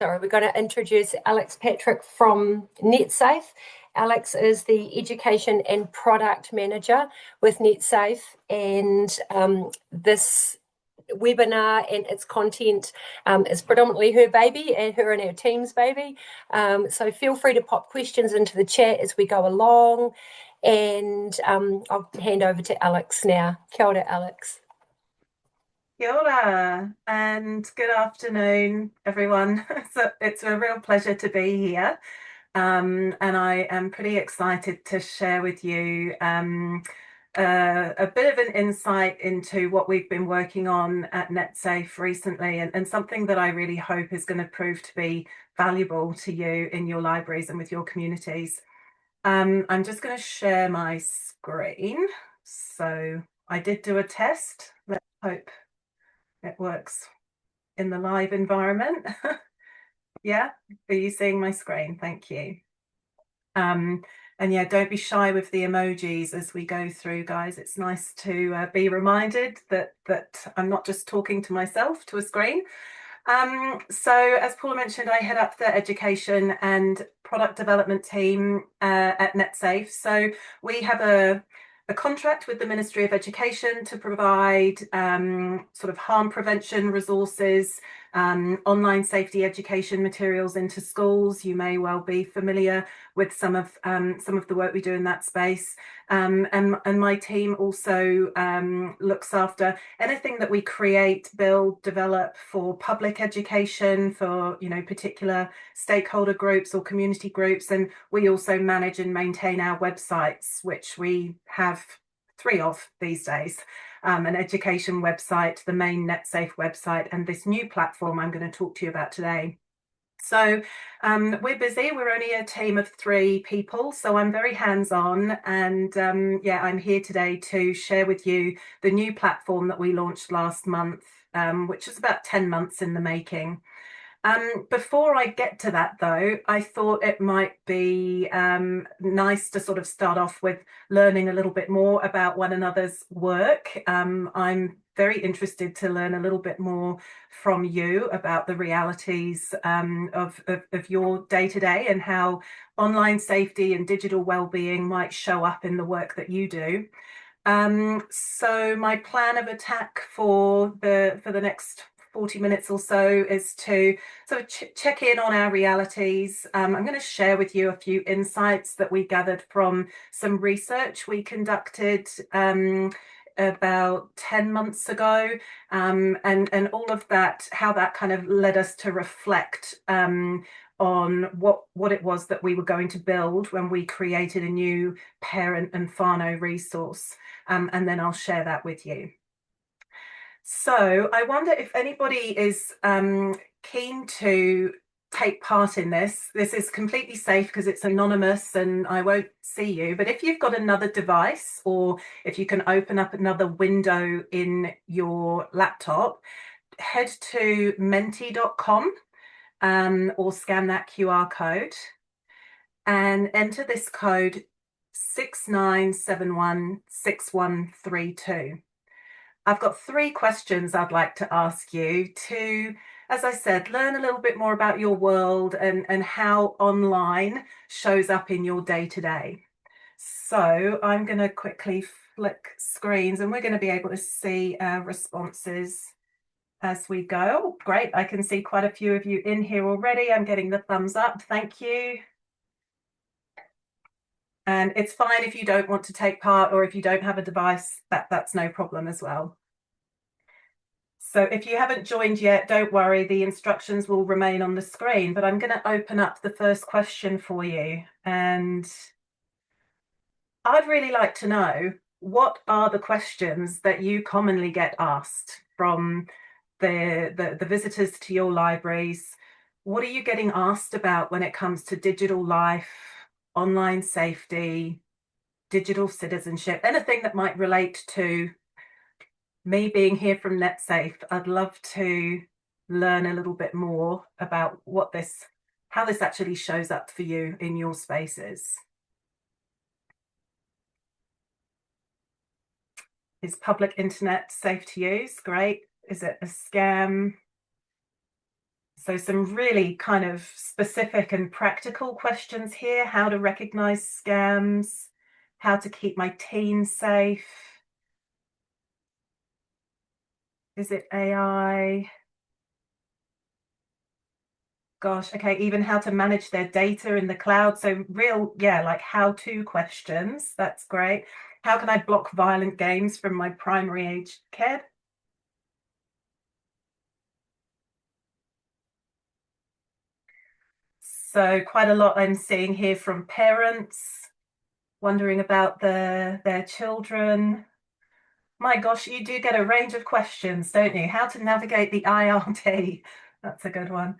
We're going to introduce Alex Patrick from Netsafe. Alex is the Education and Product Manager with Netsafe, and this webinar and its content is predominantly her baby and her and her team's baby. So feel free to pop questions into the chat as we go along, and I'll hand over to Alex now. Kia ora, Alex. Kia ora, and good afternoon, everyone. So it's a real pleasure to be here. And I am pretty excited to share with you a bit of an insight into what we've been working on at Netsafe recently, and something that I really hope is going to prove to be valuable to you in your libraries and with your communities. I'm just going to share my screen. So I did do a test. Let's hope it works in the live environment. Yeah, are you seeing my screen? Thank you. And yeah, don't be shy with the emojis as we go through, guys. It's nice to be reminded that I'm not just talking to myself to a screen. So as Paula mentioned, I head up the education and product development team at Netsafe. So we have a contract with the Ministry of Education to provide sort of harm prevention resources, online safety education materials into schools. You may well be familiar with some of the work we do in that space. And my team also looks after anything that we create, build, develop for public education, for particular stakeholder groups or community groups. And we also manage and maintain our websites, which we have 3 of these days. An education website, the main Netsafe website, and this new platform I'm going to talk to you about today. So we're busy. We're only a team of 3 people, so I'm very hands-on, and yeah, I'm here today to share with you the new platform that we launched last month, which is about 10 months in the making. Before I get to that, though, I thought it might be nice to sort of start off with learning a little bit more about one another's work. I'm very interested to learn a little bit more from you about the realities of your day-to-day and how online safety and digital well-being might show up in the work that you do. So my plan of attack for the next 40 minutes or so is to sort of check in on our realities. I'm going to share with you a few insights that we gathered from some research we conducted about 10 months ago, and all of that, how that kind of led us to reflect on what it was that we were going to build when we created a new parent and whānau resource, and then I'll share that with you. So I wonder if anybody is keen to take part in this. This is completely safe because it's anonymous and I won't see you. But if you've got another device, or if you can open up another window in your laptop, head to menti.com or scan that QR code and enter this code 69716132. I've got 3 questions I'd like to ask you to, as I said, learn a little bit more about your world and how online shows up in your day-to-day. So I'm going to quickly flick screens and we're going to be able to see our responses as we go. Oh, great, I can see quite a few of you in here already. I'm getting the thumbs up, thank you. And it's fine if you don't want to take part, or if you don't have a device, that's no problem as well. So if you haven't joined yet, don't worry, the instructions will remain on the screen, but I'm going to open up the first question for you. And I'd really like to know, what are the questions that you commonly get asked from the visitors to your libraries? What are you getting asked about when it comes to digital life, online safety, digital citizenship, anything that might relate to me being here from Netsafe? I'd love to learn a little bit more about how this actually shows up for you in your spaces. Is public internet safe to use? Great. Is it a scam? So some really kind of specific and practical questions here. How to recognize scams, how to keep my teens safe. Is it AI? Gosh, okay, even how to manage their data in the cloud. So real, yeah, like how-to questions. That's great. How can I block violent games from my primary age kid? So quite a lot I'm seeing here from parents wondering about their children. My gosh, you do get a range of questions, don't you? How to navigate the IRT. That's a good one.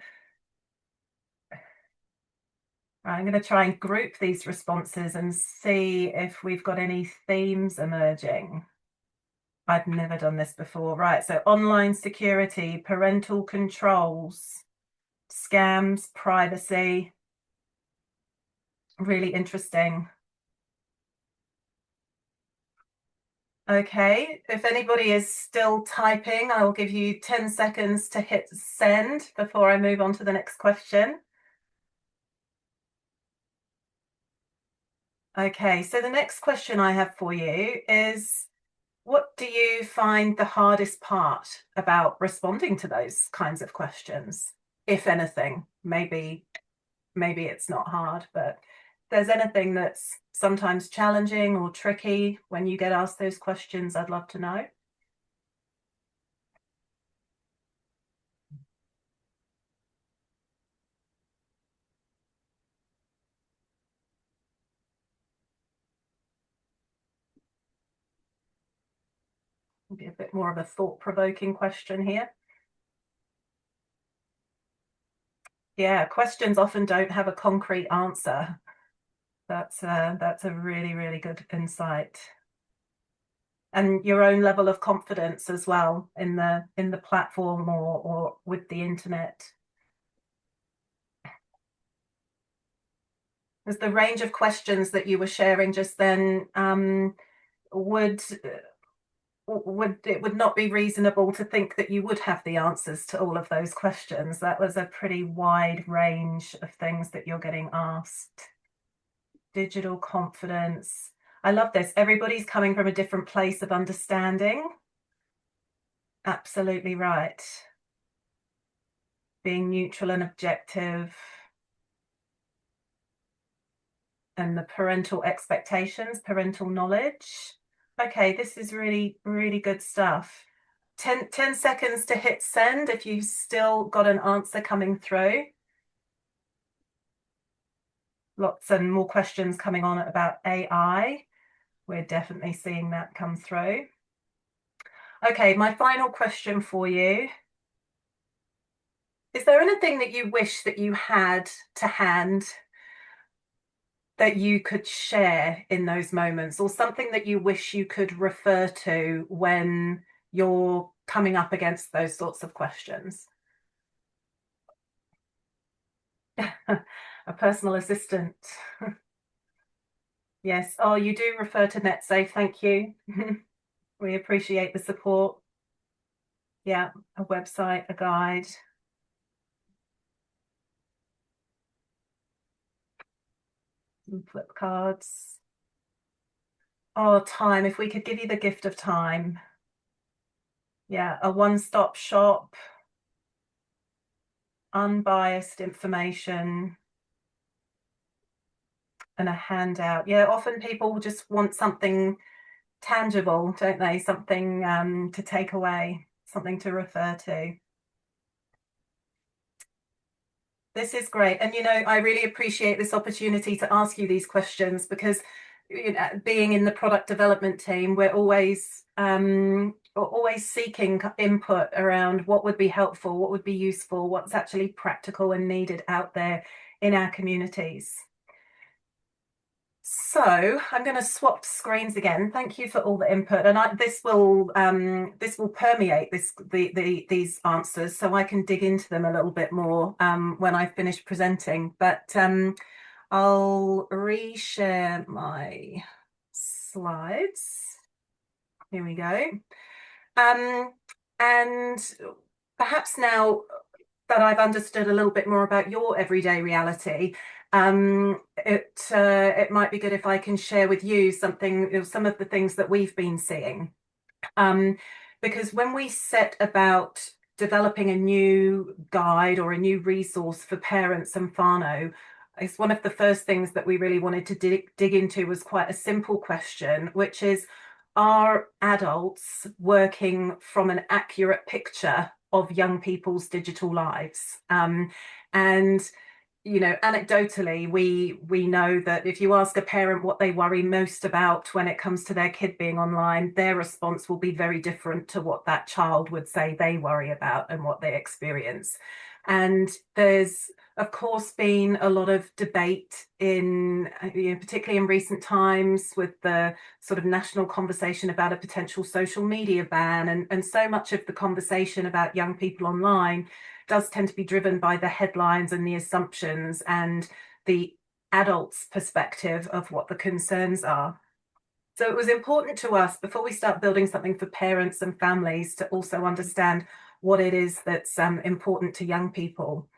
I'm going to try and group these responses and see if we've got any themes emerging. I've never done this before. Right, so online security, parental controls, scams, privacy. Really interesting. Okay, if anybody is still typing, I'll give you 10 seconds to hit send before I move on to the next question. Okay, so the next question I have for you is, what do you find the hardest part about responding to those kinds of questions? If anything, maybe it's not hard, but if there's anything that's sometimes challenging or tricky when you get asked those questions, I'd love to know. Maybe a bit more of a thought-provoking question here. Yeah, questions often don't have a concrete answer. That's a really, really good insight. And your own level of confidence as well in the platform or with the internet. As the range of questions that you were sharing just then, would it would not be reasonable to think that you would have the answers to all of those questions. That was a pretty wide range of things that you're getting asked. Digital confidence. I love this. Everybody's coming from a different place of understanding. Absolutely right. Being neutral and objective. And the parental expectations, parental knowledge. Okay, this is really, really good stuff. 10 seconds to hit send if you've still got an answer coming through. Lots and more questions coming on about AI. We're definitely seeing that come through. Okay, my final question for you. Is there anything that you wish that you had to hand that you could share in those moments, or something that you wish you could refer to when you're coming up against those sorts of questions? A personal assistant. Yes. Oh, you do refer to Netsafe. Thank you. We appreciate the support. Yeah, a website, a guide. Some flip cards. Oh, time. If we could give you the gift of time. Yeah, a one-stop shop. Unbiased information. And a handout. Yeah, often people just want something tangible, don't they? Something to take away, something to refer to. This is great. And, I really appreciate this opportunity to ask you these questions because, being in the product development team, we're always seeking input around what would be helpful, what would be useful, what's actually practical and needed out there in our communities. So I'm going to swap screens again. Thank you for all the input, and this will permeate these answers, so I can dig into them a little bit more when I've finished presenting. But I'll reshare my slides. Here we go. And perhaps now that I've understood a little bit more about your everyday reality, it might be good if I can share with you some of the things that we've been seeing. Um, because when we set about developing a new guide or a new resource for parents and whānau, it's one of the first things that we really wanted to dig into was quite a simple question, which is, are adults working from an accurate picture of young people's digital lives? And anecdotally, we know that if you ask a parent what they worry most about when it comes to their kid being online, their response will be very different to what that child would say they worry about and what they experience. And there's, of course, been a lot of debate particularly in recent times, with the sort of national conversation about a potential social media ban, and so much of the conversation about young people online does tend to be driven by the headlines and the assumptions and the adult's perspective of what the concerns are. So it was important to us, before we start building something for parents and families, to also understand what it is that's important to young people.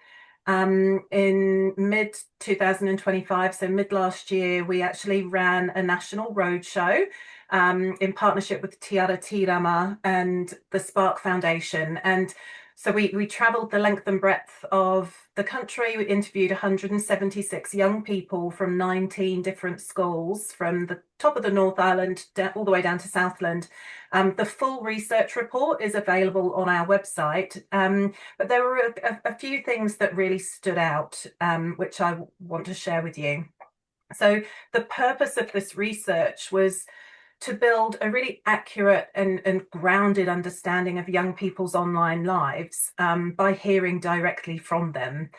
In mid 2025, so mid last year, we actually ran a national roadshow in partnership with Te Ara Tirama and the Spark Foundation. And so we travelled the length and breadth of the country. We interviewed 176 young people from 19 different schools, from the top of the North Island all the way down to Southland. The full research report is available on our website, but there were a few things that really stood out, which I want to share with you. So the purpose of this research was to build a really accurate and grounded understanding of young people's online lives, by hearing directly from them,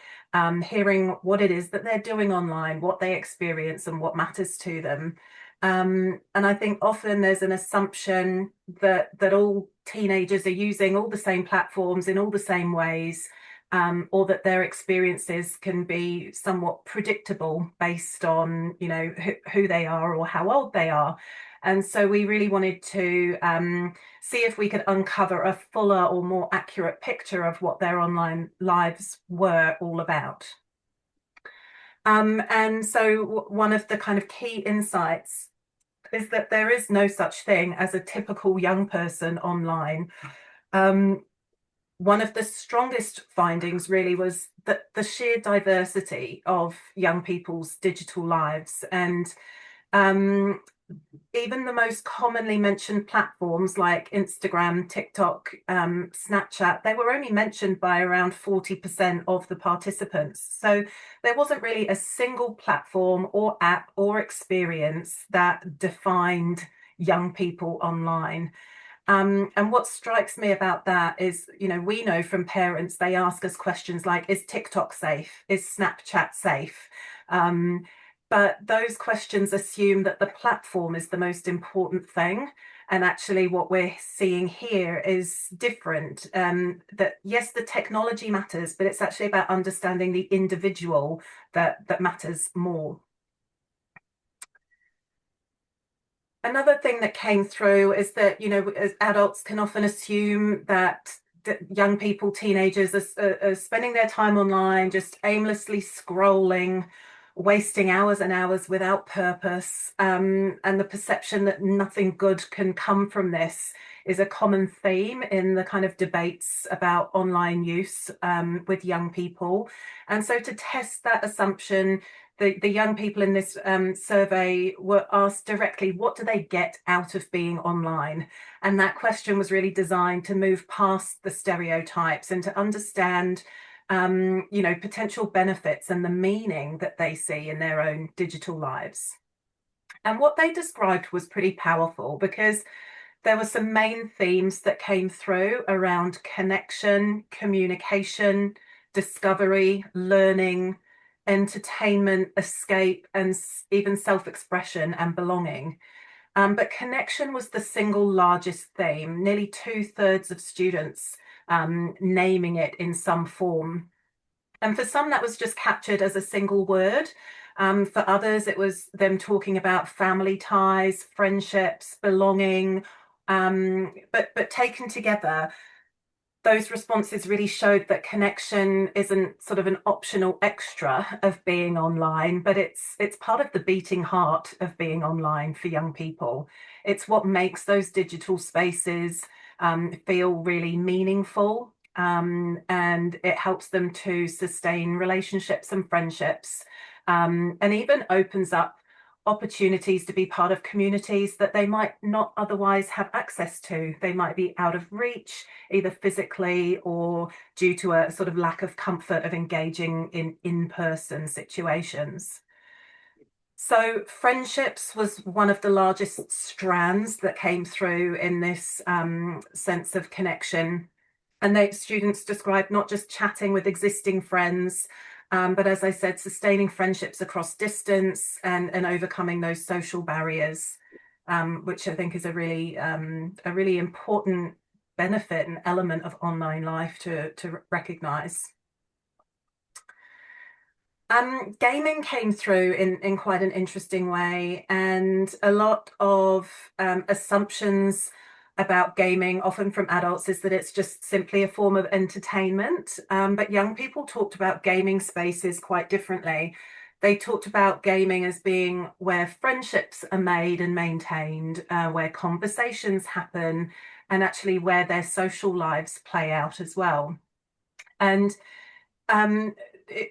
hearing what it is that they're doing online, what they experience, and what matters to them. And I think often there's an assumption that all teenagers are using all the same platforms in all the same ways, or that their experiences can be somewhat predictable based on, who they are or how old they are. And so we really wanted to see if we could uncover a fuller or more accurate picture of what their online lives were all about. And so one of the kind of key insights is that there is no such thing as a typical young person online. One of the strongest findings really was that the sheer diversity of young people's digital lives, and even the most commonly mentioned platforms like Instagram, TikTok, Snapchat, they were only mentioned by around 40% of the participants. So there wasn't really a single platform or app or experience that defined young people online. And what strikes me about that is, we know from parents, they ask us questions like, is TikTok safe? Is Snapchat safe? But those questions assume that the platform is the most important thing. And actually what we're seeing here is different. That yes, the technology matters, but it's actually about understanding the individual that matters more. Another thing that came through is that, as adults can often assume that young people, teenagers are spending their time online, just aimlessly scrolling, wasting hours and hours without purpose. And the perception that nothing good can come from this is a common theme in the kind of debates about online use with young people. And so to test that assumption, the young people in this survey were asked directly, what do they get out of being online? And that question was really designed to move past the stereotypes and to understand potential benefits and the meaning that they see in their own digital lives. And what they described was pretty powerful, because there were some main themes that came through around connection, communication, discovery, learning, entertainment, escape, and even self-expression and belonging. But connection was the single largest theme, nearly 2/3 of students naming it in some form. And for some, that was just captured as a single word. For others, it was them talking about family ties, friendships, belonging. But taken together, those responses really showed that connection isn't sort of an optional extra of being online, but it's part of the beating heart of being online for young people. It's what makes those digital spaces feel really meaningful, and it helps them to sustain relationships and friendships, and even opens up opportunities to be part of communities that they might not otherwise have access to. They might be out of reach, either physically or due to a sort of lack of comfort of engaging in in-person situations. So friendships was one of the largest strands that came through in this sense of connection. And the students described not just chatting with existing friends, but as I said, sustaining friendships across distance and overcoming those social barriers, which I think is a really important benefit and element of online life to recognize. Gaming came through in quite an interesting way, and a lot of assumptions about gaming, often from adults, is that it's just simply a form of entertainment. But young people talked about gaming spaces quite differently. They talked about gaming as being where friendships are made and maintained, where conversations happen, and actually where their social lives play out as well. And um,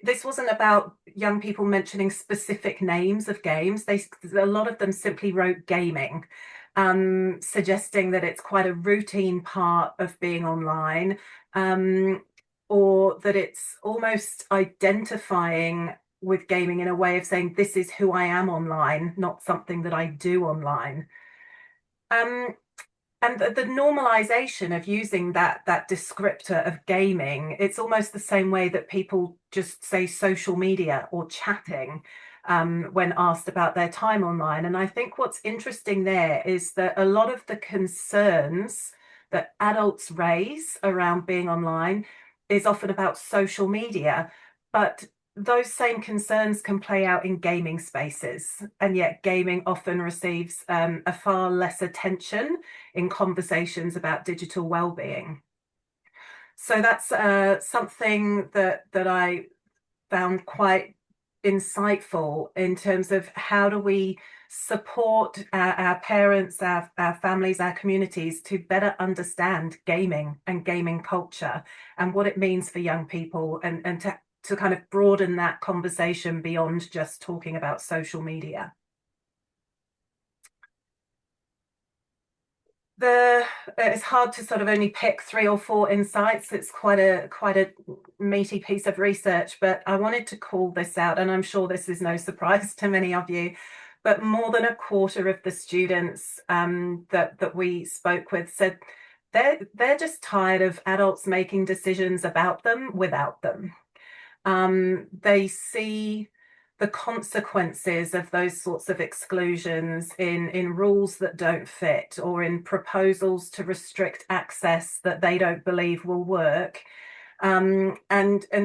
this wasn't about young people mentioning specific names of games. A lot of them simply wrote gaming, suggesting that it's quite a routine part of being online, or that it's almost identifying with gaming in a way of saying, this is who I am online, not something that I do online. Um, and the normalization of using that descriptor of gaming, it's almost the same way that people just say social media or chatting when asked about their time online. And I think what's interesting there is that a lot of the concerns that adults raise around being online is often about social media, but those same concerns can play out in gaming spaces, and yet gaming often receives a far less attention in conversations about digital well-being. So that's something that I found quite insightful in terms of how do we support our parents, our families, our communities to better understand gaming and gaming culture and what it means for young people, and to kind of broaden that conversation beyond just talking about social media. It's hard to sort of only pick 3 or 4 insights. It's quite a meaty piece of research, but I wanted to call this out, and I'm sure this is no surprise to many of you, but more than a quarter of the students that we spoke with said they're just tired of adults making decisions about them without them. They see the consequences of those sorts of exclusions in rules that don't fit, or in proposals to restrict access that they don't believe will work, and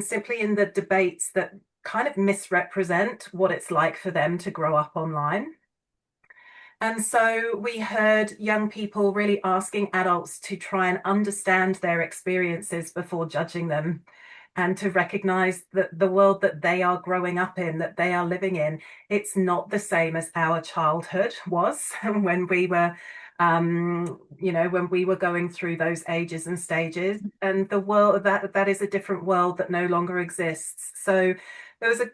simply in the debates that kind of misrepresent what it's like for them to grow up online. And so we heard young people really asking adults to try and understand their experiences before judging them, and to recognize that the world that they are growing up in, that they are living in, it's not the same as our childhood was when we were, when we were going through those ages and stages. And the world that is a different world that no longer exists. So there was a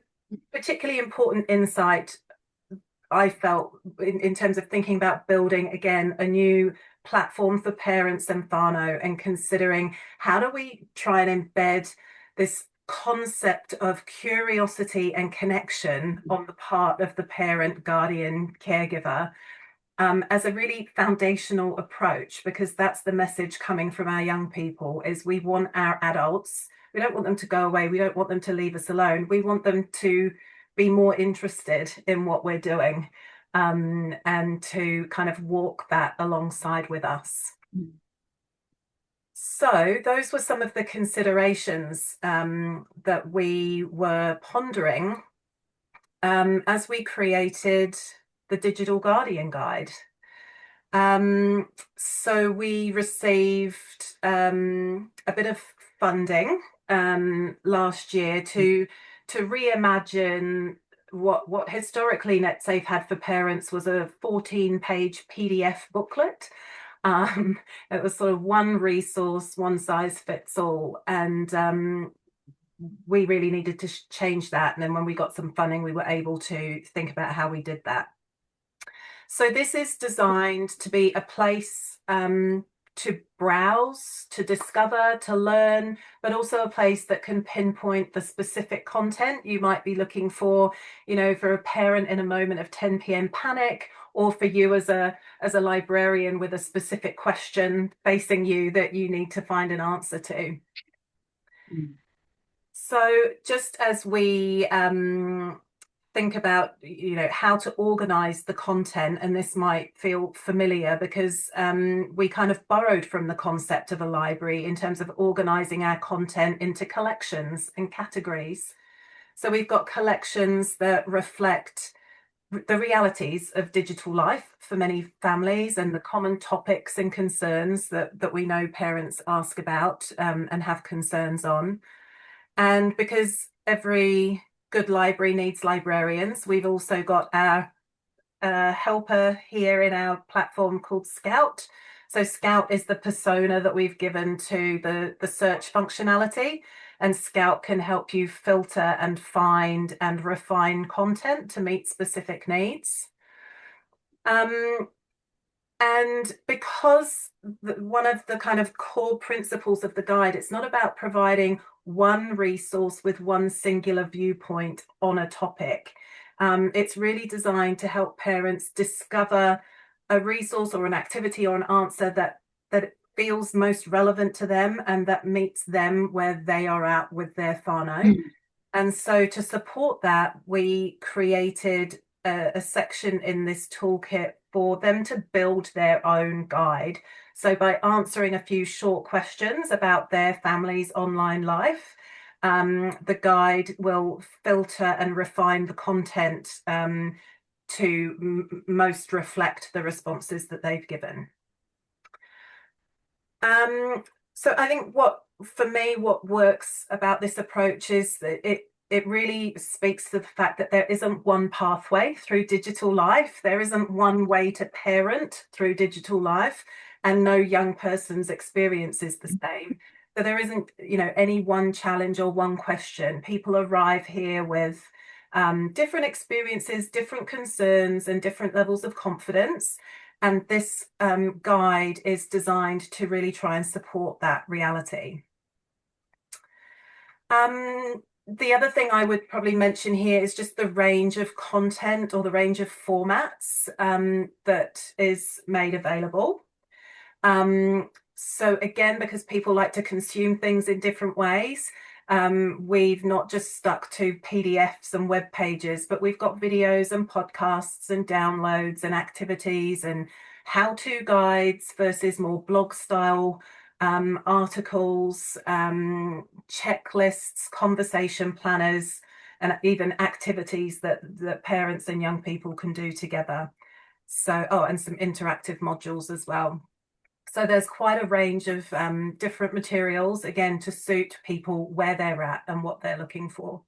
particularly important insight I felt in terms of thinking about building again a new platform for parents and whānau, and considering how do we try and embed this concept of curiosity and connection on the part of the parent, guardian, caregiver, as a really foundational approach, because that's the message coming from our young people is we want our adults, we don't want them to go away, we don't want them to leave us alone, we want them to be more interested in what we're doing, and to kind of walk that alongside with us. So those were some of the considerations that we were pondering as we created the Digital Guardian Guide. So we received a bit of funding last year to reimagine what historically Netsafe had for parents was a 14-page PDF booklet. Um, it was sort of one resource, one size fits all, and we really needed to change that. And then when we got some funding, we were able to think about how we did that. So this is designed to be a place to browse, to discover, to learn, but also a place that can pinpoint the specific content you might be looking for, for a parent in a moment of 10 p.m. panic, or for you as a librarian with a specific question facing you that you need to find an answer to. Mm. So just as we think about how to organize the content, and this might feel familiar because we kind of borrowed from the concept of a library in terms of organizing our content into collections and categories. So we've got collections that reflect the realities of digital life for many families and the common topics and concerns that we know parents ask about and have concerns on. And because every good library needs librarians, we've also got our helper here in our platform called Scout. So Scout is the persona that we've given to the search functionality, and Scout can help you filter and find and refine content to meet specific needs. And because one of the kind of core principles of the guide, it's not about providing one resource with one singular viewpoint on a topic. It's really designed to help parents discover a resource or an activity or an answer that feels most relevant to them and that meets them where they are at with their whānau. Mm. And so to support that, we created a section in this toolkit for them to build their own guide. So by answering a few short questions about their family's online life, the guide will filter and refine the content to most reflect the responses that they've given. So I think for me, what works about this approach is that it really speaks to the fact that there isn't one pathway through digital life. There isn't one way to parent through digital life, and no young person's experience is the same. So there isn't, any one challenge or one question. People arrive here with different experiences, different concerns, and different levels of confidence. And this guide is designed to really try and support that reality. The other thing I would probably mention here is just the range of content or the range of formats that is made available. So again, because people like to consume things in different ways, we've not just stuck to PDFs and web pages, but we've got videos and podcasts and downloads and activities and how-to guides versus more blog style articles, checklists, conversation planners, and even activities that parents and young people can do together. So, and some interactive modules as well. So there's quite a range of different materials, again, to suit people where they're at and what they're looking for.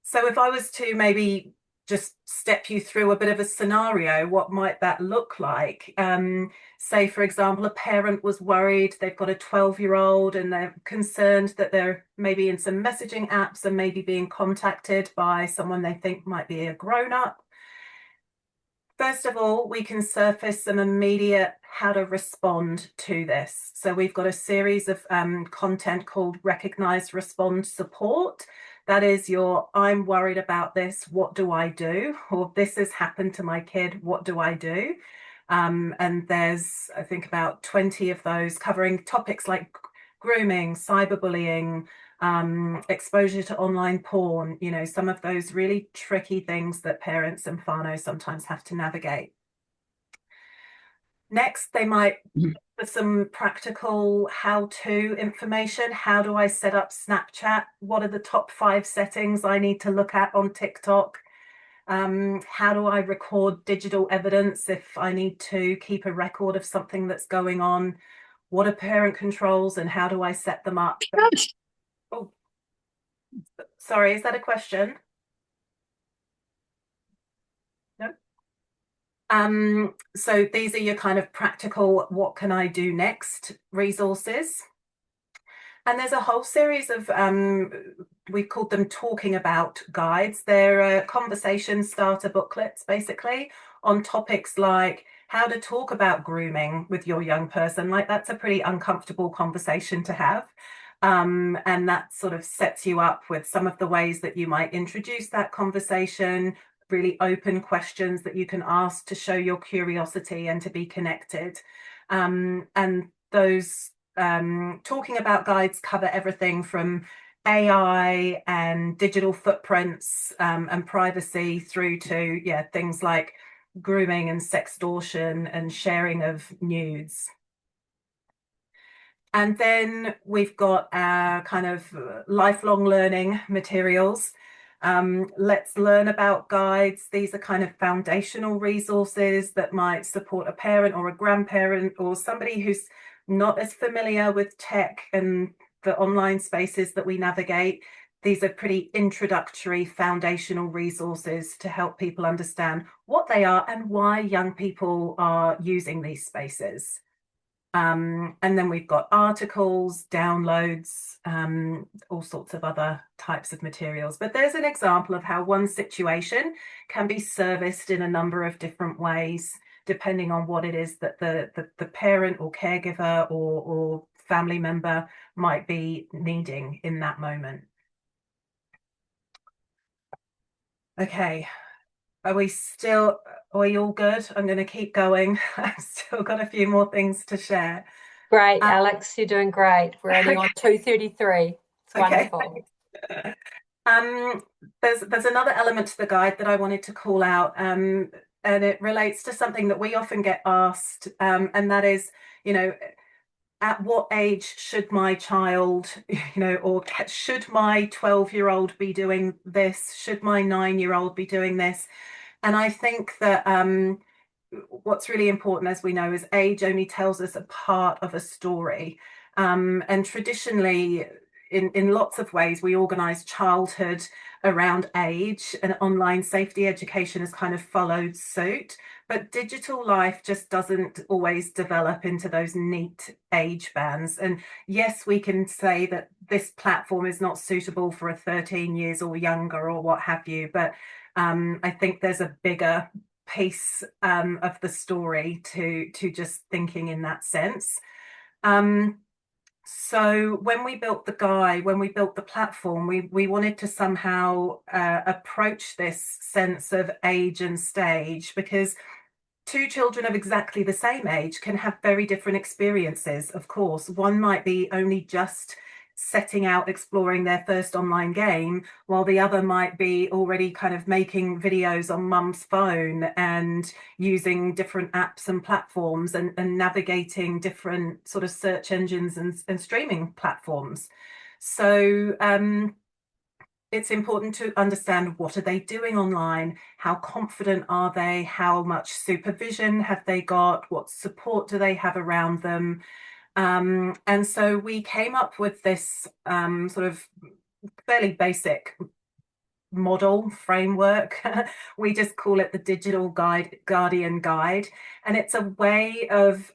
So if I was to maybe just step you through a bit of a scenario, what might that look like? Say, for example, a parent was worried, they've got a 12-year-old and they're concerned that they're maybe in some messaging apps and maybe being contacted by someone they think might be a grown-up. First of all, we can surface some immediate how to respond to this. So we've got a series of content called Recognize, Respond, Support. That is your, I'm worried about this, what do I do? Or this has happened to my kid, what do I do? And there's, I think, about 20 of those covering topics like grooming, cyberbullying, exposure to online porn, some of those really tricky things that parents and whānau sometimes have to navigate. Next, they might put some practical how-to information. How do I set up Snapchat? What are the top 5 settings I need to look at on TikTok? How do I record digital evidence if I need to keep a record of something that's going on? What are parent controls and how do I set them up? Oh, sorry, is that a question? No. So these are your kind of practical, what can I do next resources. And there's a whole series of, we called them talking about guides. They're conversation starter booklets, basically, on topics like how to talk about grooming with your young person. Like that's a pretty uncomfortable conversation to have. And that sort of sets you up with some of the ways that you might introduce that conversation, really open questions that you can ask to show your curiosity and to be connected. And those talking about guides cover everything from AI and digital footprints and privacy through to things like grooming and sextortion and sharing of nudes. And then we've got our kind of lifelong learning materials. Let's learn about guides. These are kind of foundational resources that might support a parent or a grandparent or somebody who's not as familiar with tech and the online spaces that we navigate. These are pretty introductory foundational resources to help people understand what they are and why young people are using these spaces. And then we've got articles, downloads, all sorts of other types of materials. But there's an example of how one situation can be serviced in a number of different ways, depending on what it is that the parent or caregiver or family member might be needing in that moment. Okay, are we all good? I'm going to keep going. I've still got a few more things to share. Great, Alex, you're doing great. We're only on 2:33. It's Okay. wonderful. There's another element to the guide that I wanted to call out, and it relates to something that we often get asked, and that is, at what age should my child, or should my 12-year-old be doing this? Should my 9-year-old be doing this? And I think that what's really important, as we know, is age only tells us a part of a story. And traditionally, in lots of ways, we organise childhood around age, and online safety education has kind of followed suit. But digital life just doesn't always develop into those neat age bands. And yes, we can say that this platform is not suitable for a 13 years or younger or what have you, but I think there's a bigger piece of the story to just thinking in that sense. So when we built the platform, we wanted to somehow approach this sense of age and stage, because two children of exactly the same age can have very different experiences, of course. One might be only just setting out exploring their first online game, while the other might be already kind of making videos on mum's phone and using different apps and platforms and navigating different sort of search engines and streaming platforms. So it's important to understand, what are they doing online? How confident are they? How much supervision have they got? What support do they have around them? And so we came up with this sort of fairly basic model framework. We just call it the Digital Guardian Guide. And it's a way of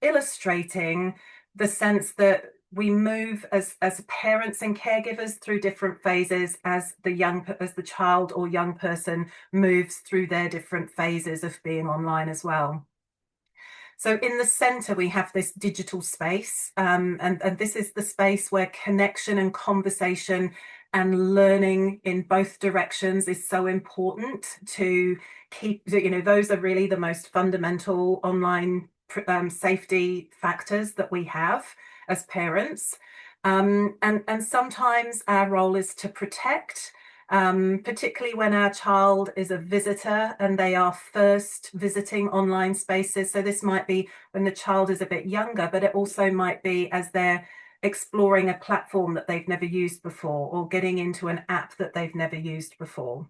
illustrating the sense that we move as parents and caregivers through different phases as the child or young person moves through their different phases of being online as well. So in the center, we have this digital space, and this is the space where connection and conversation and learning in both directions is so important to keep, those are really the most fundamental online safety factors that we have as parents. And sometimes our role is to protect, particularly when our child is a visitor and they are first visiting online spaces. So this might be when the child is a bit younger, but it also might be as they're exploring a platform that they've never used before, or getting into an app that they've never used before.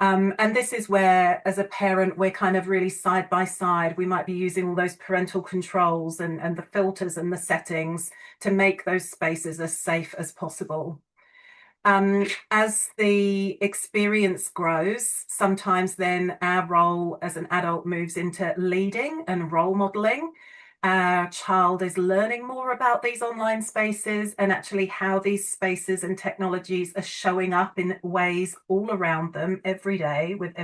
And this is where, as a parent, we're kind of really side by side. We might be using all those parental controls and the filters and the settings to make those spaces as safe as possible. As the experience grows, sometimes then our role as an adult moves into leading and role modeling. Our child is learning more about these online spaces and actually how these spaces and technologies are showing up in ways all around them every day with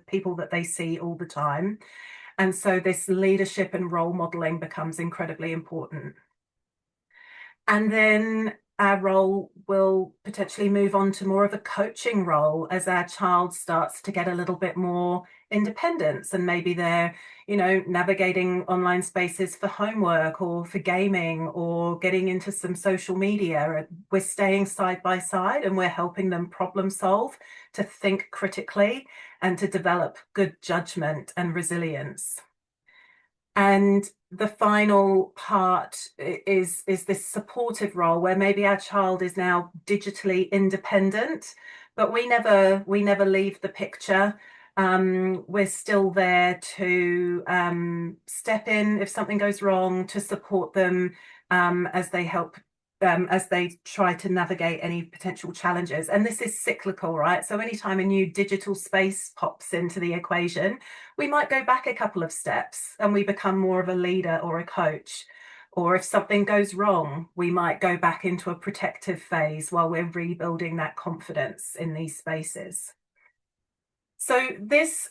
people that they see all the time. And so this leadership and role modeling becomes incredibly important. And then our role will potentially move on to more of a coaching role as our child starts to get a little bit more independence, and maybe they're, navigating online spaces for homework or for gaming or getting into some social media. We're staying side by side and we're helping them problem solve, to think critically and to develop good judgment and resilience. And the final part is this supportive role where maybe our child is now digitally independent, but we never leave the picture. We're still there to step in if something goes wrong, to support them as they help as they try to navigate any potential challenges. And this is cyclical, right? So anytime a new digital space pops into the equation, we might go back a couple of steps and we become more of a leader or a coach. Or if something goes wrong, we might go back into a protective phase while we're rebuilding that confidence in these spaces. So this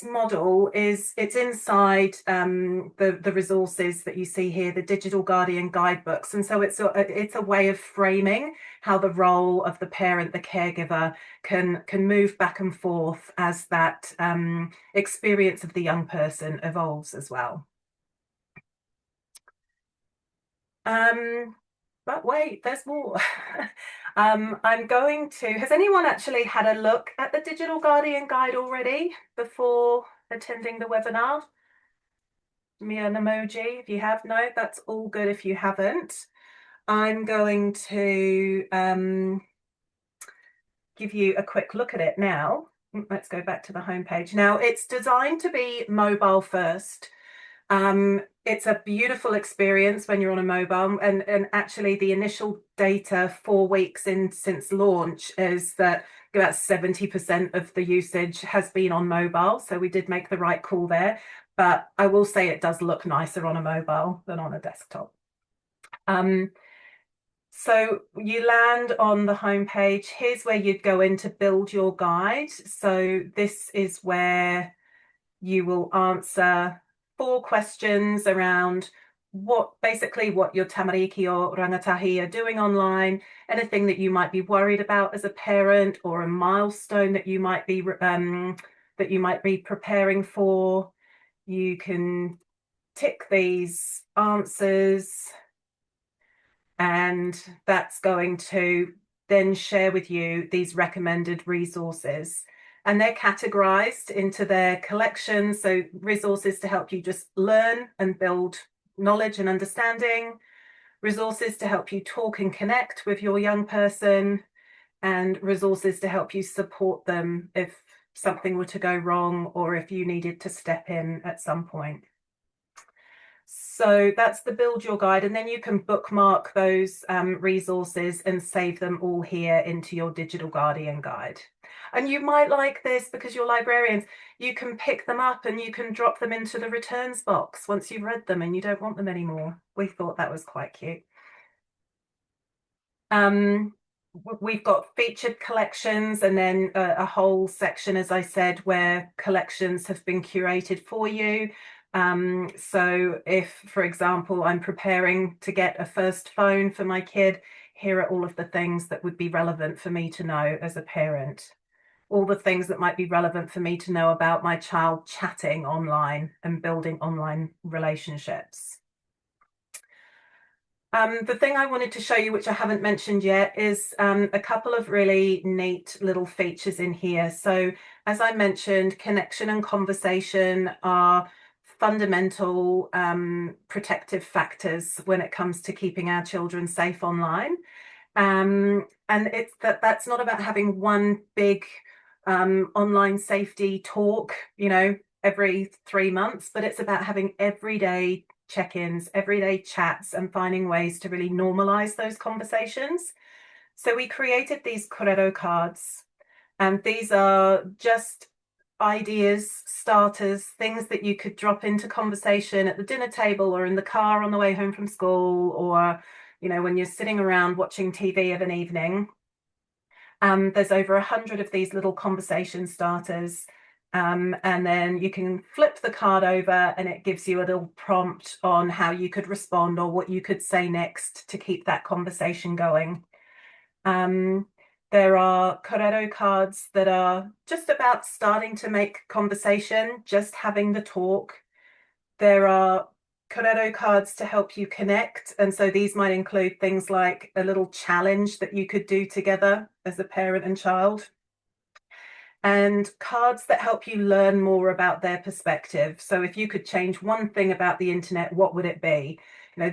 model it's inside the resources that you see here, the Digital Guardian guidebooks, and so it's a way of framing how the role of the parent, the caregiver, can move back and forth as that experience of the young person evolves as well. But wait, there's more. Has anyone actually had a look at the Digital Guardian Guide already before attending the webinar? Give me an emoji if you have. No, that's all good if you haven't. I'm going to give you a quick look at it now. Let's go back to the homepage. Now, it's designed to be mobile first. It's a beautiful experience when you're on a mobile, and actually the initial data 4 weeks in since launch is that about 70% of the usage has been on mobile. So we did make the right call there, but I will say it does look nicer on a mobile than on a desktop. So you land on the homepage. Here's where you'd go in to build your guide. So this is where you will answer 4 questions around what your tamariki or rangatahi are doing online, anything that you might be worried about as a parent, or a milestone that you might be preparing for. You can tick these answers, and that's going to then share with you these recommended resources. And they're categorized into their collections. So resources to help you just learn and build knowledge and understanding, resources to help you talk and connect with your young person, and resources to help you support them if something were to go wrong or if you needed to step in at some point. So that's the build your guide, and then you can bookmark those resources and save them all here into your Digital Guardian guide. And you might like this because you're librarians. You can pick them up and you can drop them into the returns box once you've read them and you don't want them anymore. We thought that was quite cute. We've got featured collections, and then a whole section, as I said, where collections have been curated for you. So if, for example, I'm preparing to get a first phone for my kid, here are all of the things that would be relevant for me to know as a parent. All the things that might be relevant for me to know about my child chatting online and building online relationships. The thing I wanted to show you, which I haven't mentioned yet, is a couple of really neat little features in here. So as I mentioned, connection and conversation are fundamental protective factors when it comes to keeping our children safe online. And that's not about having one big online safety talk, every 3 months, but it's about having everyday check-ins, everyday chats, and finding ways to really normalize those conversations. So we created these korero cards, and these are just ideas, starters, things that you could drop into conversation at the dinner table or in the car on the way home from school, or when you're sitting around watching TV of an evening. There's over 100 of these little conversation starters. And then you can flip the card over and it gives you a little prompt on how you could respond or what you could say next to keep that conversation going. There are korero cards that are just about starting to make conversation, just having the talk. There are korero cards to help you connect. And so these might include things like a little challenge that you could do together as a parent and child. And cards that help you learn more about their perspective. So if you could change one thing about the internet, what would it be?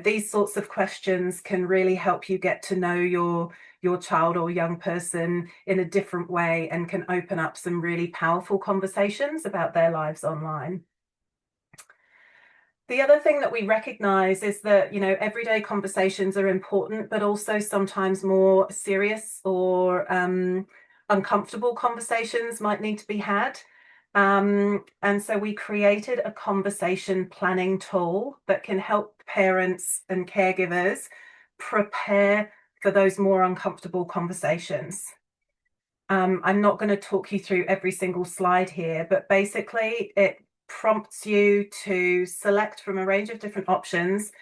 These sorts of questions can really help you get to know your child or young person in a different way and can open up some really powerful conversations about their lives online. The other thing that we recognize is that, everyday conversations are important, but also sometimes more serious or uncomfortable conversations might need to be had. And so we created a conversation planning tool that can help parents and caregivers prepare for those more uncomfortable conversations. I'm not going to talk you through every single slide here, but basically it prompts you to select from a range of different options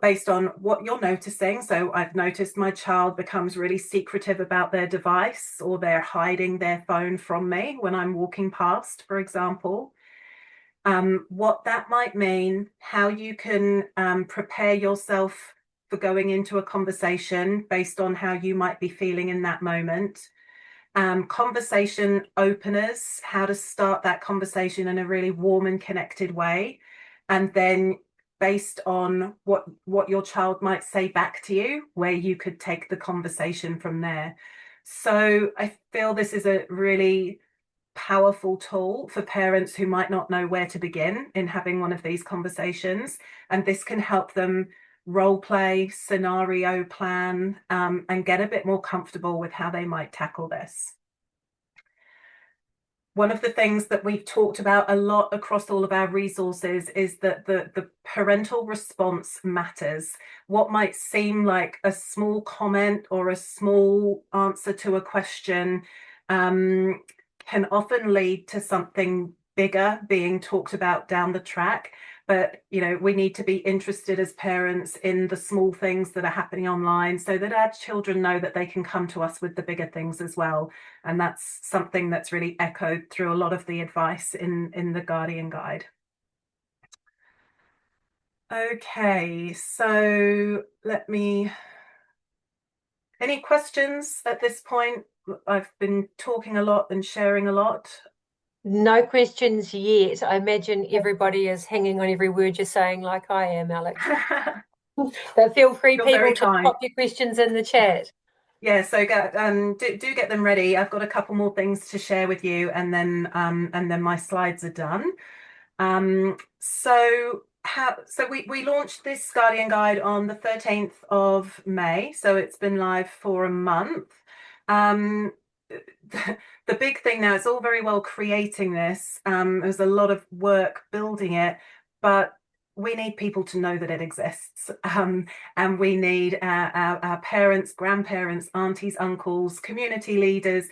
based on what you're noticing. So I've noticed my child becomes really secretive about their device, or they're hiding their phone from me when I'm walking past, for example. What that might mean, how you can prepare yourself for going into a conversation based on how you might be feeling in that moment. Conversation openers, how to start that conversation in a really warm and connected way. And then based on what your child might say back to you, where you could take the conversation from there. So I feel this is a really powerful tool for parents who might not know where to begin in having one of these conversations. And this can help them role play, scenario plan, and get a bit more comfortable with how they might tackle this. One of the things that we've talked about a lot across all of our resources is that the parental response matters. What might seem like a small comment or a small answer to a question can often lead to something bigger being talked about down the track. But, we need to be interested as parents in the small things that are happening online so that our children know that they can come to us with the bigger things as well. And that's something that's really echoed through a lot of the advice in the Guardian Guide. Okay, so any questions at this point? I've been talking a lot and sharing a lot. No questions yet. I imagine everybody is hanging on every word you're saying, like I am, Alex. But feel free, You're people, very to kind. pop your questions in the chat. Yeah, so do get them ready. I've got a couple more things to share with you, and then my slides are done. So we launched this Guardian Guide on the 13th of May, so it's been live for a month. The big thing now, it's all very well creating this. There's a lot of work building it, but we need people to know that it exists. And we need our parents, grandparents, aunties, uncles, community leaders,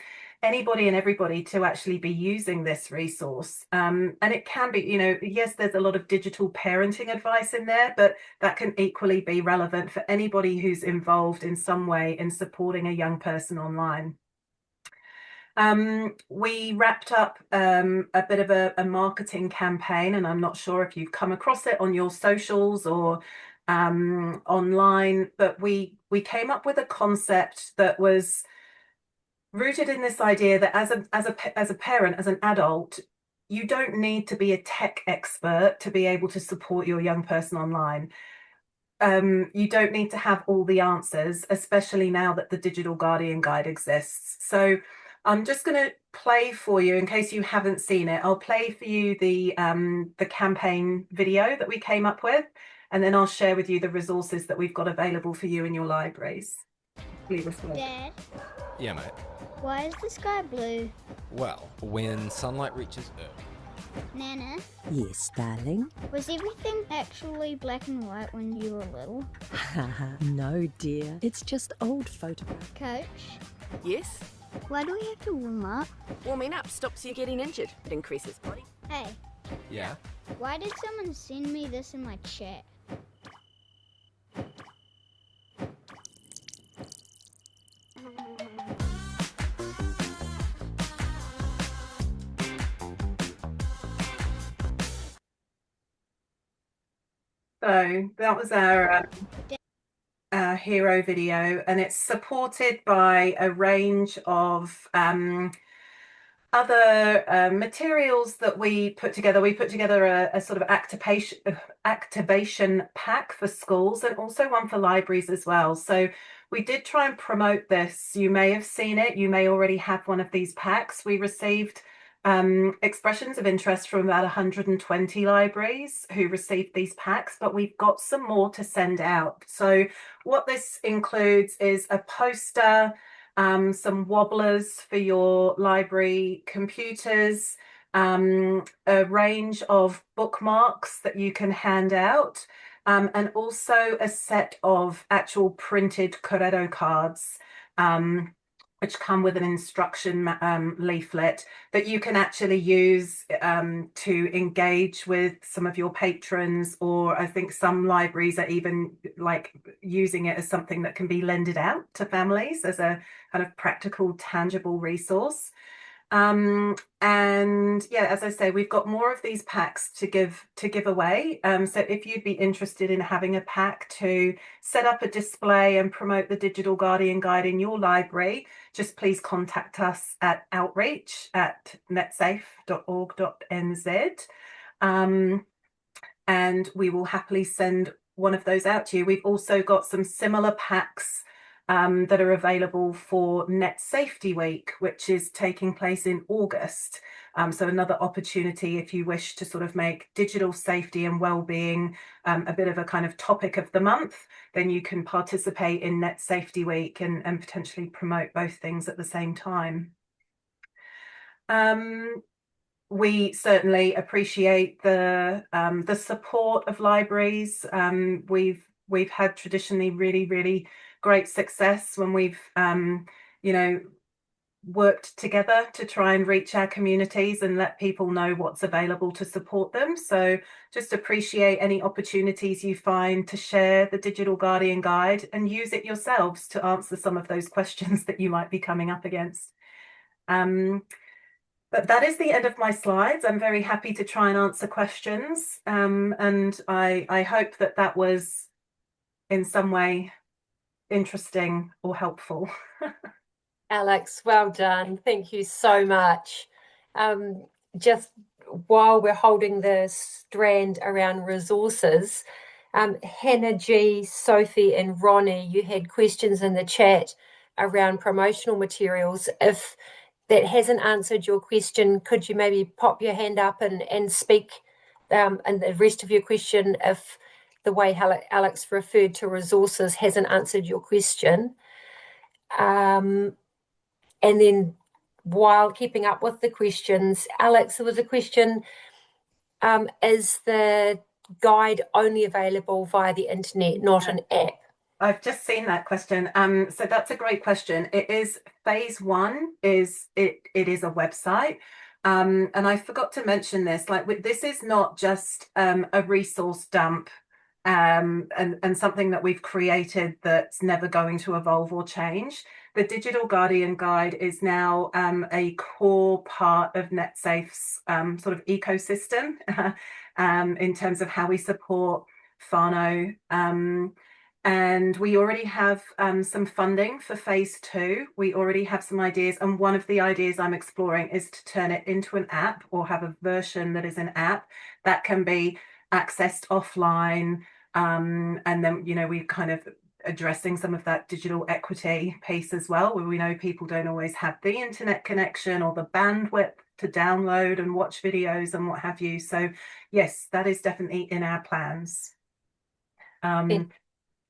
anybody and everybody to actually be using this resource. And it can be, yes, there's a lot of digital parenting advice in there, but that can equally be relevant for anybody who's involved in some way in supporting a young person online. We wrapped up a bit of a marketing campaign, and I'm not sure if you've come across it on your socials or online, but we came up with a concept that was rooted in this idea that as a parent, as an adult, you don't need to be a tech expert to be able to support your young person online. You don't need to have all the answers, especially now that the Digital Guardian Guide exists. So I'm just going to play for you in case you haven't seen it. I'll play for you the campaign video that we came up with, and then I'll share with you the resources that we've got available for you in your libraries. Leave us with. Dad, Yeah, mate. why is the sky blue? Well, when sunlight reaches Earth. Nana, Yes, darling. was everything actually black and white when you were little? No, dear. It's just old photograph. Coach, Yes? why do we have to warm up? Warming up stops you getting injured. It increases body. Hey, Yeah? why did someone send me this in my chat? So that was our hero video, and it's supported by a range of other materials that we put together. We put together a sort of activation pack for schools and also one for libraries as well. So we did try and promote this. You may have seen it. You may already have one of these packs. We received expressions of interest from about 120 libraries who received these packs, but we've got some more to send out. So what this includes is a poster, some wobblers for your library computers, a range of bookmarks that you can hand out, and also a set of actual printed Corero cards, which come with an instruction leaflet that you can actually use to engage with some of your patrons, or I think some libraries are even like using it as something that can be lended out to families as a kind of practical, tangible resource. And yeah, as I say, we've got more of these packs to give away. So if you'd be interested in having a pack to set up a display and promote the Digital Guardian Guide in your library, just please contact us at outreach@netsafe.org.nz. And we will happily send one of those out to you. We've also got some similar packs that are available for Net Safety Week, which is taking place in August. So another opportunity if you wish to sort of make digital safety and well-being a bit of a kind of topic of the month, then you can participate in Net Safety Week and potentially promote both things at the same time. We certainly appreciate the support of libraries. We've had traditionally really great success when we've worked together to try and reach our communities and let people know what's available to support them. So just appreciate any opportunities you find to share the Digital Guardian Guide and use it yourselves to answer some of those questions that you might be coming up against. But that is the end of my slides. I'm very happy to try and answer questions. And I hope that that was in some way interesting or helpful. Alex, well done. Thank you so much. Just while we're holding the strand around resources, Hannah G, Sophie and Ronnie, you had questions in the chat around promotional materials. If that hasn't answered your question, could you maybe pop your hand up and speak and the rest of your question if the way Alex referred to resources hasn't answered your question? And then while keeping up with the questions, Alex, there was a question, is the guide only available via the internet, not an app? I've just seen that question. So that's a great question. It is phase one is it is a website. And I forgot to mention this, this is not just a resource dump and something that we've created that's never going to evolve or change. The Digital Guardian Guide is now a core part of NetSafe's sort of ecosystem in terms of how we support whānau. And we already have some funding for phase two. We already have some ideas. And one of the ideas I'm exploring is to turn it into an app or have a version that is an app that can be accessed offline. And then, we kind of addressing some of that digital equity piece as well, where we know people don't always have the internet connection or the bandwidth to download and watch videos and what have you. So yes, that is definitely in our plans.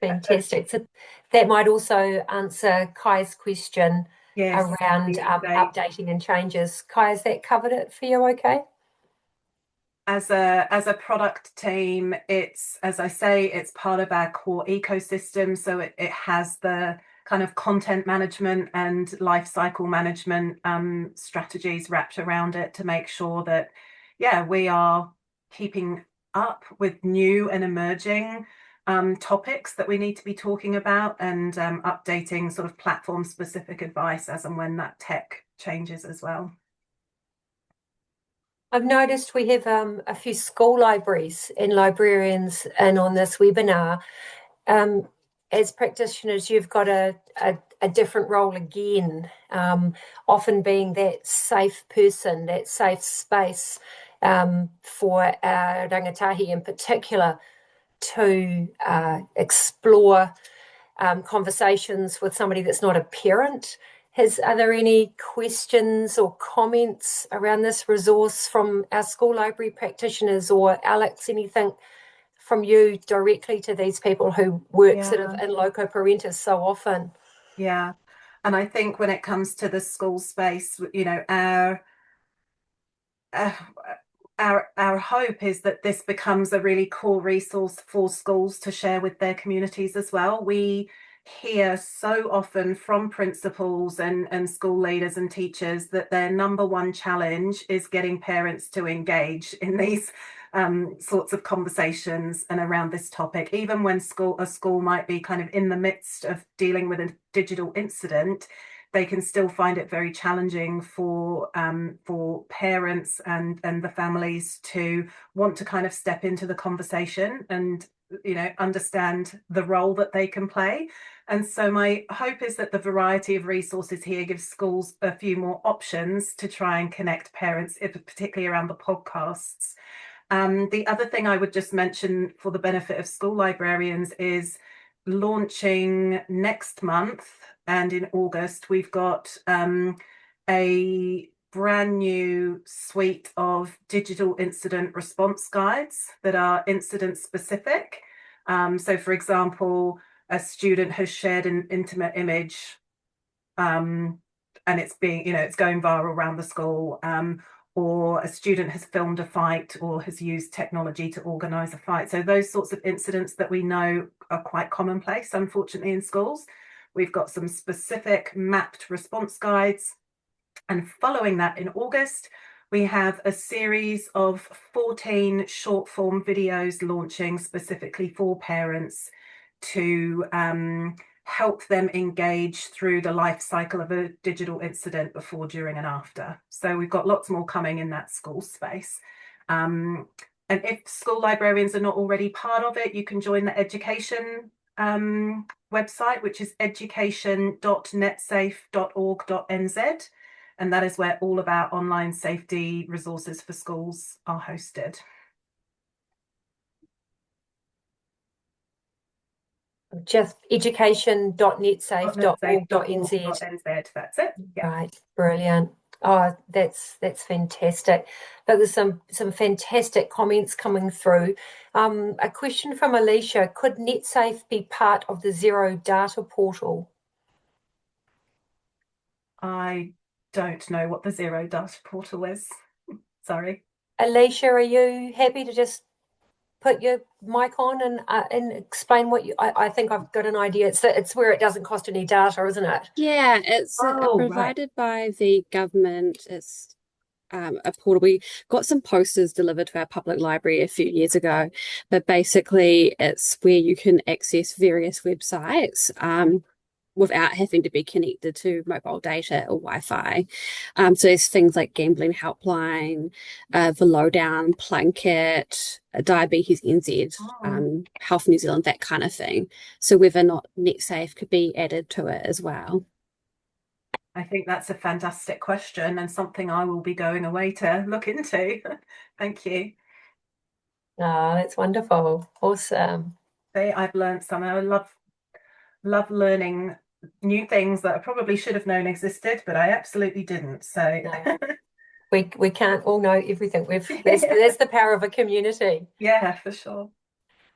Fantastic. So that might also answer Kai's question Yes, around updating and changes. Kai, has that covered it for you okay? As a product team, it's, as I say, it's part of our core ecosystem. So it has the kind of content management and life cycle management strategies wrapped around it to make sure that, yeah, we are keeping up with new and emerging topics that we need to be talking about, and updating sort of platform specific advice as and when that tech changes as well. I've noticed we have a few school libraries and librarians in on this webinar. As practitioners, you've got a different role again, often being that safe person, that safe space for our rangatahi in particular to explore conversations with somebody that's not a parent. Are there any questions or comments around this resource from our school library practitioners, or Alex, anything from you directly to these people who work sort of in loco parentis so often? Yeah. And I think when it comes to the school space, you know, our hope is that this becomes a really core resource for schools to share with their communities as well. We hear so often from principals and school leaders and teachers that their number one challenge is getting parents to engage in these sorts of conversations and around this topic. Even when a school might be kind of in the midst of dealing with a digital incident, they can still find it very challenging for parents and the families to want to kind of step into the conversation and, you know, understand the role that they can play. And so my hope is that the variety of resources here gives schools a few more options to try and connect parents, particularly around the podcasts. The other thing I would just mention for the benefit of school librarians is launching next month, and in August, we've got a brand new suite of digital incident response guides that are incident specific. So for example, a student has shared an intimate image and it's being, you know, it's going viral around the school, or a student has filmed a fight or has used technology to organise a fight. So those sorts of incidents that we know are quite commonplace, unfortunately, in schools. We've got some specific mapped response guides. And following that, in August, we have a series of 14 short form videos launching specifically for parents to help them engage through the life cycle of a digital incident before, during, and after. So we've got lots more coming in that school space. And if school librarians are not already part of it, you can join the education website, which is education.netsafe.org.nz. And that is where all of our online safety resources for schools are hosted. Just education.netsafe.org.nz. That's it. Yeah. Right, brilliant. Oh, that's fantastic. But there's some fantastic comments coming through. A question from Alicia: could Netsafe be part of the Zero Data Portal? I don't know what the Zero Data Portal is. Sorry. Alicia, are you happy to just put your mic on and explain what you? I think I've got an idea. It's where it doesn't cost any data, isn't it? Yeah, it's provided by the government. It's a portal. We got some posters delivered to our public library a few years ago, but basically it's where you can access various websites without having to be connected to mobile data or Wi-Fi. So there's things like Gambling Helpline, the Lowdown, Plunkett, Diabetes NZ, Health New Zealand, that kind of thing. So whether or not Netsafe could be added to it as well. I think that's a fantastic question and something I will be going away to look into. Thank you. Oh, that's wonderful. Awesome. I've learned something. love learning new things that I probably should have known existed, but I absolutely didn't. So No. We can't all know everything. That's the power of a community. yeah, for sure.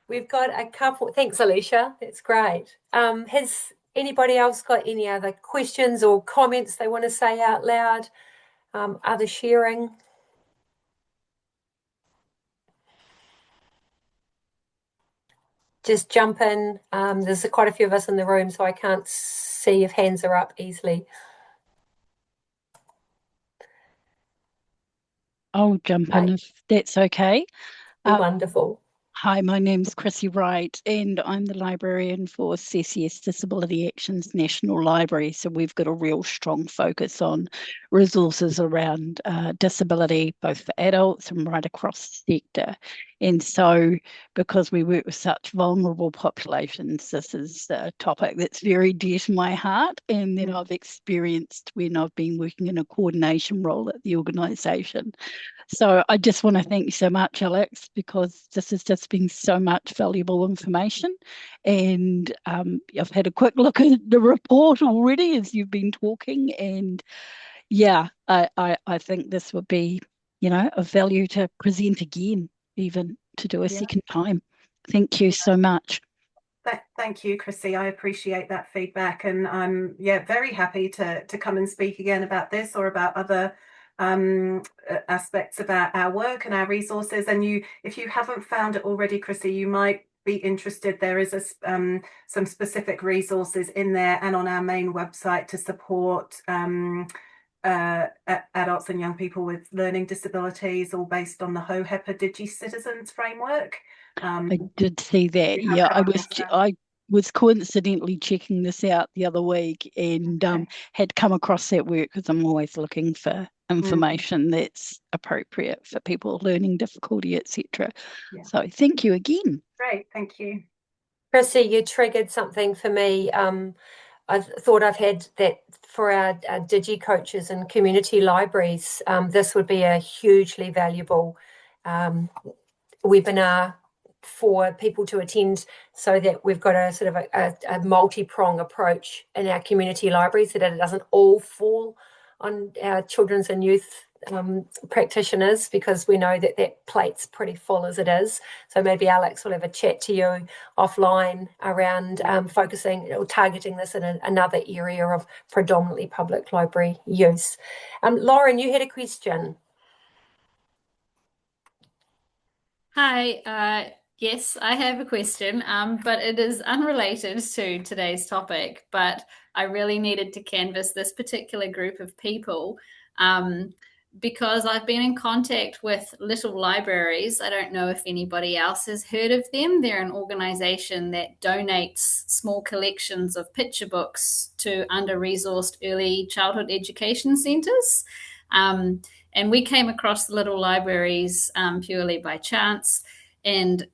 We've got a couple. Thanks, Alicia. That's great. Has anybody else got any other questions or comments they want to say out loud? Other sharing? Just jump in. There's quite a few of us in the room, so I can't see if hands are up easily. I'll jump in if that's okay. Wonderful. Hi, my name's Chrissy Wright, and I'm the librarian for CCS Disability Action's National Library. So we've got a real strong focus on resources around disability, both for adults and right across the sector. And so because we work with such vulnerable populations, this is a topic that's very dear to my heart and that I've experienced when I've been working in a coordination role at the organisation. So I just want to thank you so much, Alex, because this has just been so much valuable information. And I've had a quick look at the report already as you've been talking. And yeah, I think this would be, of value to present again, even to do a second time. Thank you so much. Thank you, Chrissy. I appreciate that feedback. And I'm very happy to come and speak again about this or about other aspects about our work and our resources. And if you haven't found it already, Chrissy, you might be interested. There is some specific resources in there and on our main website to support adults and young people with learning disabilities, all based on the HOHEPA DigiCitizens framework. I did see that. Yeah, I was coincidentally checking this out the other week and had come across that work because I'm always looking for information that's appropriate for people learning difficulty, etc. So thank you again. Great, thank you. Chrissy, you triggered something for me. I thought I've had that for our digi coaches and community libraries. This would be a hugely valuable webinar for people to attend, so that we've got a sort of a multi-prong approach in our community libraries, so that it doesn't all fall on our children's and youth practitioners, because we know that that plate's pretty full as it is. So maybe Alex will have a chat to you offline around focusing or targeting this in another area of predominantly public library use. Lauren, you had a question. Hi, yes, I have a question, but it is unrelated to today's topic, but I really needed to canvass this particular group of people because I've been in contact with Little Libraries. I don't know if anybody else has heard of them. They're an organisation that donates small collections of picture books to under-resourced early childhood education centres. And we came across the Little Libraries purely by chance, and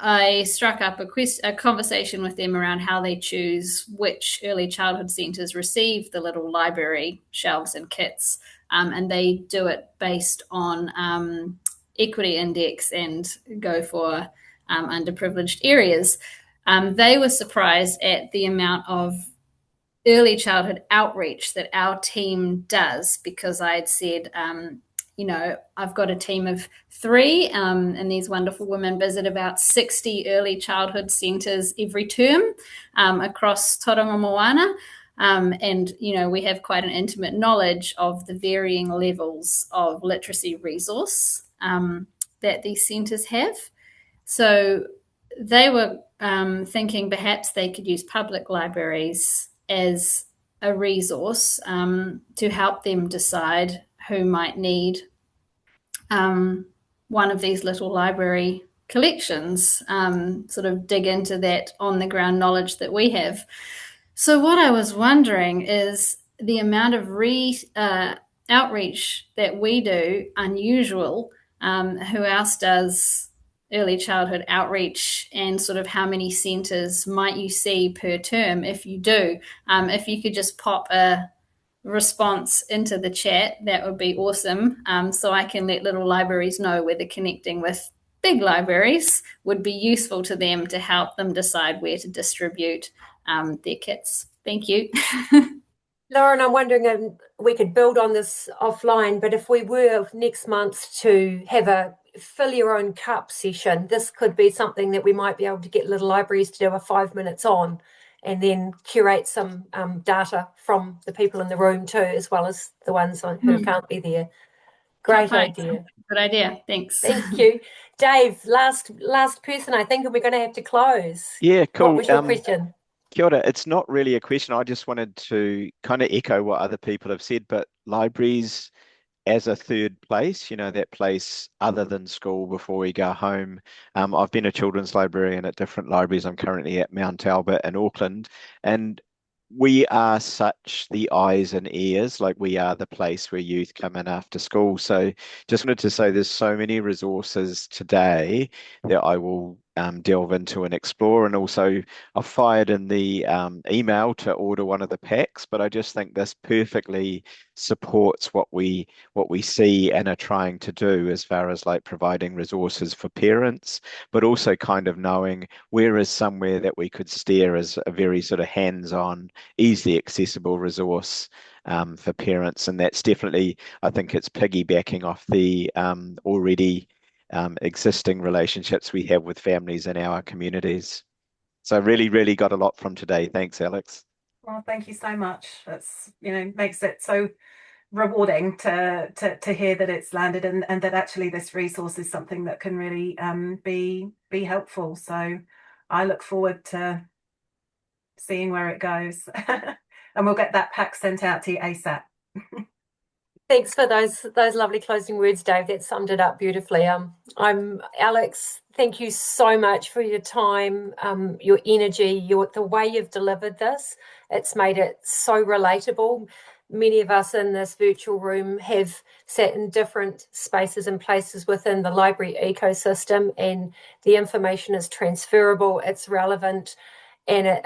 I struck up a conversation with them around how they choose which early childhood centres receive the Little Library shelves and kits, and they do it based on equity index and go for underprivileged areas. They were surprised at the amount of early childhood outreach that our team does, because I'd said, I've got a team of 3, and these wonderful women visit about 60 early childhood centres every term across Tauranga Moana. And, we have quite an intimate knowledge of the varying levels of literacy resource that these centres have. So they were thinking perhaps they could use public libraries as a resource to help them decide who might need one of these little library collections, sort of dig into that on the ground knowledge that we have. So what I was wondering is the amount of outreach that we do, unusual. Who else does early childhood outreach, and sort of how many centres might you see per term if you do? If you could just pop a response into the chat, that would be awesome, so I can let Little Libraries know whether connecting with big libraries would be useful to them to help them decide where to distribute their kits. Thank you. Lauren, I'm wondering we could build on this offline, but if we were next month to have a fill your own cup session, this could be something that we might be able to get little libraries to do a 5 minutes on, and then curate some data from the people in the room too, as well as the ones who can't be there. Great idea. Good idea. Thanks. Thank you. Dave, last person, I think we're going to have to close. Yeah, cool. What was your question? Kia ora. It's not really a question. I just wanted to kind of echo what other people have said, but libraries as a third place, that place other than school before we go home. I've been a children's librarian at different libraries. I'm currently at Mount Albert in Auckland, and we are such the eyes and ears, like we are the place where youth come in after school. So just wanted to say there's so many resources today that I will delve into and explore. And also I've fired in the email to order one of the packs, but I just think this perfectly supports what we see and are trying to do as far as like providing resources for parents, but also kind of knowing where is somewhere that we could steer as a very sort of hands-on, easily accessible resource for parents. And that's definitely, I think it's piggybacking off the already existing relationships we have with families in our communities. So really, really got a lot from today. Thanks, Alex. Well, thank you so much. That's, makes it so rewarding to hear that it's landed and that actually this resource is something that can really be helpful. So I look forward to seeing where it goes. And we'll get that pack sent out to you ASAP. Thanks for those lovely closing words, Dave. That summed it up beautifully. I'm Alex. Thank you so much for your time, your energy, the way you've delivered this. It's made it so relatable. Many of us in this virtual room have sat in different spaces and places within the library ecosystem, and the information is transferable, it's relevant, and it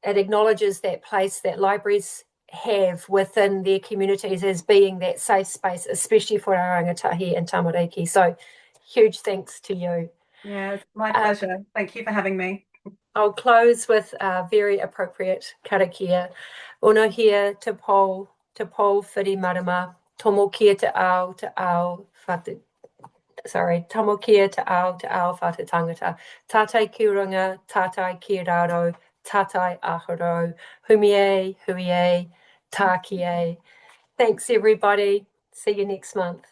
acknowledges that place that libraries have within their communities as being that safe space, especially for our rangatahi and tamariki. So huge thanks to you. Yeah, it's my pleasure. Thank you for having me. I'll close with a very appropriate karakia. Ono hia te pō whiri marama, tomo kia te ao whatu. Sorry, tomo kia te ao whatu tangata. Tātai ki runga, tātai ki raro, tātai aharo, humie, tā kie. Thanks, everybody. See you next month.